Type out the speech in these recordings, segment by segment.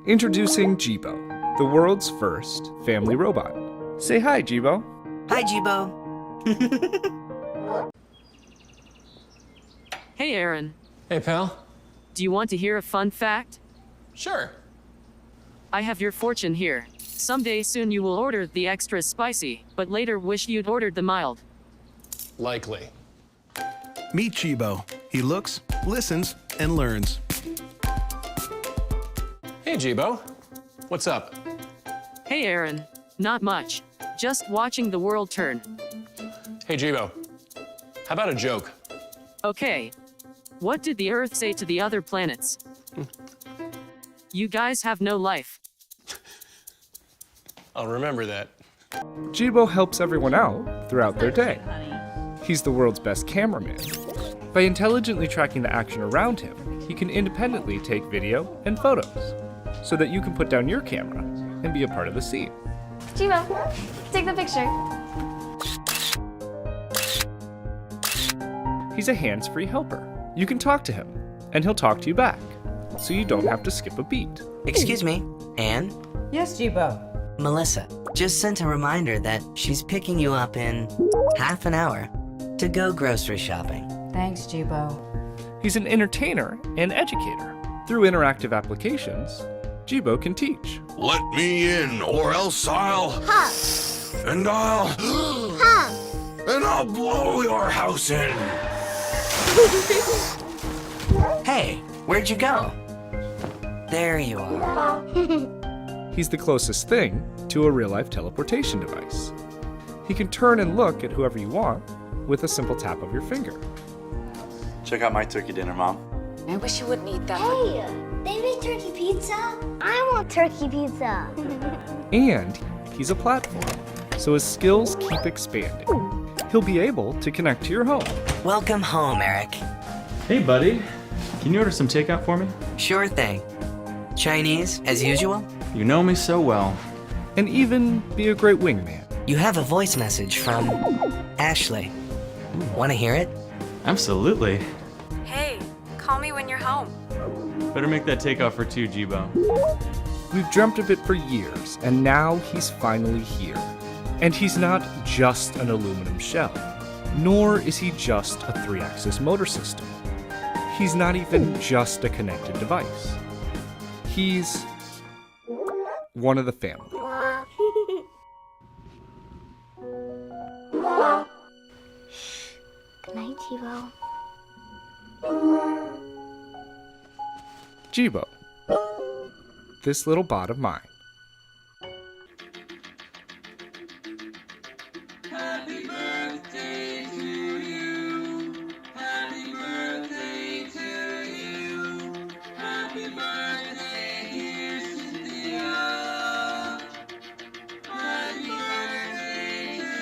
Introducing Jibo, the world's first family robot. Say hi, Jibo. Hi, Jibo. Hey, Aaron. Hey, pal. Do you want to hear a fun fact? Sure. I have your fortune here. Someday soon you will order the extra spicy, but later wish you'd ordered the mild. Likely. Meet Jibo. He looks, listens, and learns. Hey, Jibo. What's up? Hey, Aaron. Not much. Just watching the world turn. Hey, Jibo. How about a joke? Okay. What did the Earth say to the other planets? You guys have no life. I'll remember that. Jibo helps everyone out throughout their day. He's the world's best cameraman. By intelligently tracking the action around him, he can independently take video and photos, so that you can put down your camera and be a part of the scene. Jibo, take the picture. He's a hands-free helper. You can talk to him, and he'll talk to you back, so you don't have to skip a beat. Excuse me, Anne? Yes, Jibo. Melissa just sent a reminder that she's picking you up in half an hour to go grocery shopping. Thanks, Jibo. He's an entertainer and educator. Through interactive applications, Jibo can teach. Let me in, or else I'll... And I'll... And I'll blow your house in. Hey, where'd you go? There you are. He's the closest thing to a real-life teleportation device. He can turn and look at whoever you want with a simple tap of your finger. Check out my turkey dinner, Mom. I wish you wouldn't eat that. Hey, they make turkey pizza? I want turkey pizza. And he's a platform, so his skills keep expanding. He'll be able to connect to your home. Welcome home, Eric. Hey, buddy. Can you order some takeout for me? Sure thing. Chinese, as usual? You know me so well. And even be a great wingman. You have a voice message from Ashley. Want to hear it? Absolutely. Hey, call me when you're home. Better make that takeout for two, Jibo. We've dreamt of it for years, and now he's finally here. And he's not just an aluminum shell, nor is he just a 3-axis motor system. He's not even just a connected device. He's one of the family. Good night, Jibo. Jibo, this little bot of mine. Happy birthday to you. Happy birthday to you. Happy birthday, dear Cynthia. Happy birthday to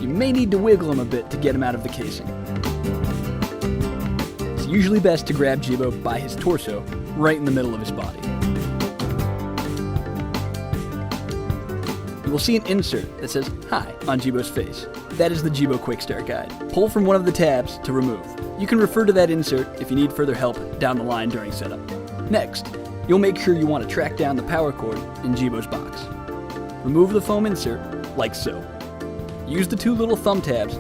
You may need to wiggle him a bit to get him out of the casing. It's usually best to grab Jibo by his torso, right in the middle of his body. You will see an insert that says "Hi" on Jibo's face. That is the Jibo Quick Start Guide. Pull from one of the tabs to remove. You can refer to that insert if you need further help down the line during setup. Next, you'll make sure you want to track down the power cord in Jibo's box. Remove the foam insert, like so. Use the two little thumb tabs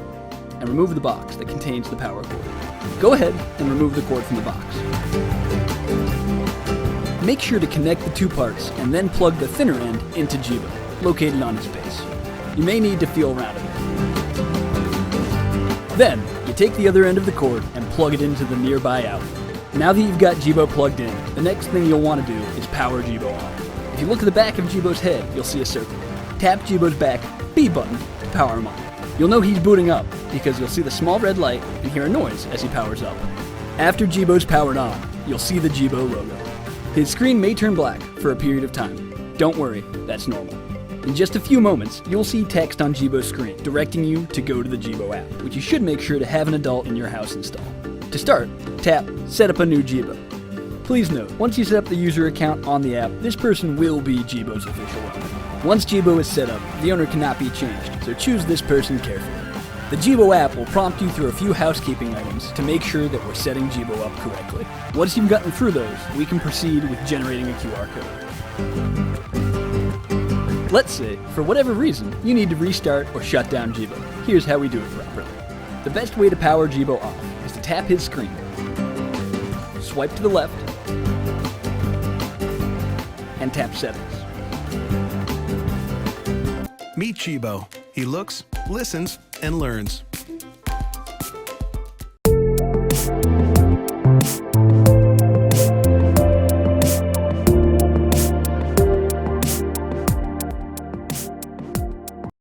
and remove the box that contains the power cord. Go ahead and remove the cord from the box. Make sure to connect the two parts and then plug the thinner end into Jibo, located on his face. You may need to feel around it. Then, you take the other end of the cord and plug it into the nearby outlet. Now that you've got Jibo plugged in, the next thing you'll want to do is power Jibo on. If you look at the back of Jibo's head, you'll see a circle. Tap Jibo's back B button to power him on. You'll know he's booting up because you'll see the small red light and hear a noise as he powers up. After Jibo's powered on, you'll see the Jibo logo. His screen may turn black for a period of time. Don't worry, that's normal. In just a few moments, you'll see text on Jibo's screen directing you to go to the Jibo app, which you should make sure to have an adult in your house install. To start, tap Set up a new Jibo. Please note, once you set up the user account on the app, this person will be Jibo's official owner. Once Jibo is set up, the owner cannot be changed, so choose this person carefully. The Jibo app will prompt you through a few housekeeping items to make sure that we're setting Jibo up correctly. Once you've gotten through those, we can proceed with generating a QR code. Let's say, for whatever reason, you need to restart or shut down Jibo. Here's how we do it properly. The best way to power Jibo off is to tap his screen, swipe to the left, and tap Settings. Meet Jibo. He looks, listens, and learns.